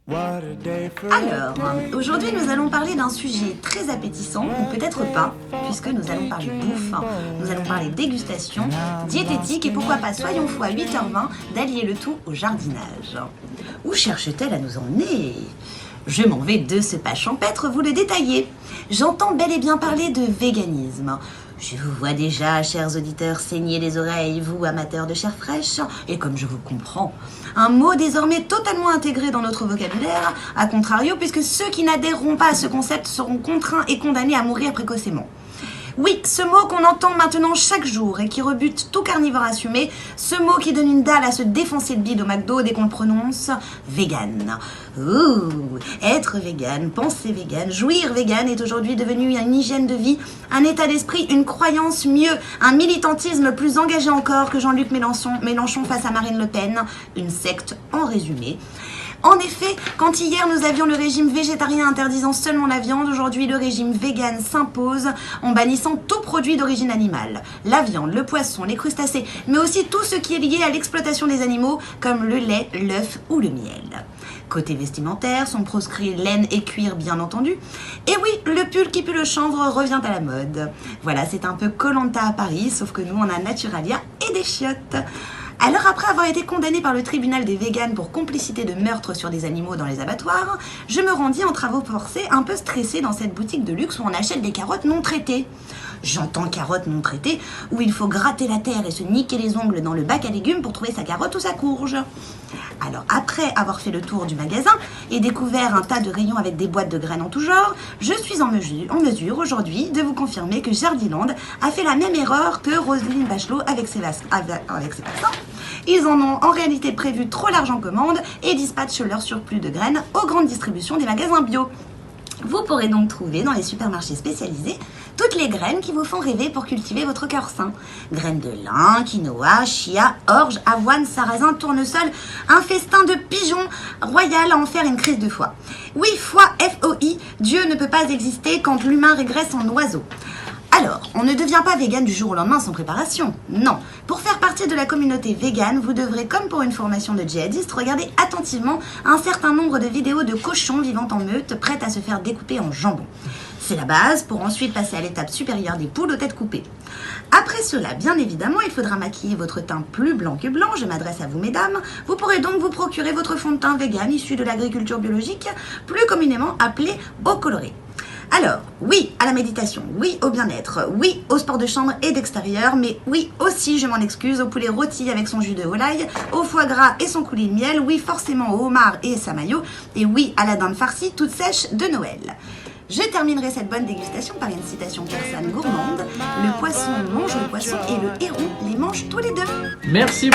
Alors, aujourd'hui nous allons parler d'un sujet très appétissant, ou peut-être pas, puisque nous allons parler bouffe, nous allons parler dégustation, diététique et pourquoi pas, soyons fous à 8h20, d'allier le tout au jardinage. Où cherche-t-elle à nous emmener ? Je m'en vais de ce pas champêtre vous le détailler. J'entends bel et bien parler de véganisme. Je vous vois déjà, chers auditeurs, saigner les oreilles, vous amateurs de chair fraîche, et comme je vous comprends, un mot désormais totalement intégré dans notre vocabulaire, à contrario, puisque ceux qui n'adhéreront pas à ce concept seront contraints et condamnés à mourir précocement. Oui, ce mot qu'on entend maintenant chaque jour et qui rebute tout carnivore assumé, ce mot qui donne une dalle à se défoncer le bide au McDo dès qu'on le prononce, vegan. Ouh, être vegan, penser vegan, jouir vegan est aujourd'hui devenu une hygiène de vie, un état d'esprit, une croyance, mieux, un militantisme plus engagé encore que Jean-Luc Mélenchon face à Marine Le Pen, une secte en résumé. En effet, quand hier nous avions le régime végétarien interdisant seulement la viande, aujourd'hui le régime vegan s'impose en bannissant tout produit d'origine animale. La viande, le poisson, les crustacés, mais aussi tout ce qui est lié à l'exploitation des animaux, comme le lait, l'œuf ou le miel. Côté vestimentaire, sont proscrits laine et cuir bien entendu. Et oui, le pull qui pue le chanvre revient à la mode. Voilà, c'est un peu Koh-Lanta à Paris, sauf que nous on a Naturalia et des chiottes. Alors après avoir été condamnée par le tribunal des véganes pour complicité de meurtre sur des animaux dans les abattoirs, je me rendis en travaux forcés un peu stressée dans cette boutique de luxe où on achète des carottes non traitées. J'entends carottes non traitées où il faut gratter la terre et se niquer les ongles dans le bac à légumes pour trouver sa carotte ou sa courge. Alors après avoir fait le tour du magasin et découvert un tas de rayons avec des boîtes de graines en tout genre, je suis en mesure aujourd'hui de vous confirmer que Jardiland a fait la même erreur que Roselyne Bachelot avec ses vaccins. Ils en ont en réalité prévu trop large en commande et dispatchent leur surplus de graines aux grandes distributions des magasins bio. Vous pourrez donc trouver dans les supermarchés spécialisés toutes les graines qui vous font rêver pour cultiver votre cœur sain. Graines de lin, quinoa, chia, orge, avoine, sarrasin, tournesol, un festin de pigeons royal à en faire une crise de foi. Oui, foi, F-O-I, Dieu ne peut pas exister quand l'humain régresse en oiseau. Alors, on ne devient pas vegan du jour au lendemain sans préparation. Non. Pour faire partie de la communauté vegan, vous devrez, comme pour une formation de djihadiste, regarder attentivement un certain nombre de vidéos de cochons vivant en meute, prêtes à se faire découper en jambon. C'est la base pour ensuite passer à l'étape supérieure des poules aux têtes coupées. Après cela, bien évidemment, il faudra maquiller votre teint plus blanc que blanc. Je m'adresse à vous, mesdames. Vous pourrez donc vous procurer votre fond de teint vegan issu de l'agriculture biologique, plus communément appelé eau colorée. Alors, oui à la méditation, oui au bien-être, oui au sport de chambre et d'extérieur, mais oui aussi, je m'en excuse, au poulet rôti avec son jus de volaille, au foie gras et son coulis de miel, oui forcément au homard et sa mayo, et oui à la dinde farcie toute sèche de Noël. Je terminerai cette bonne dégustation par une citation persane gourmande. Le poisson mange le poisson et le héron les mange tous les deux. Merci.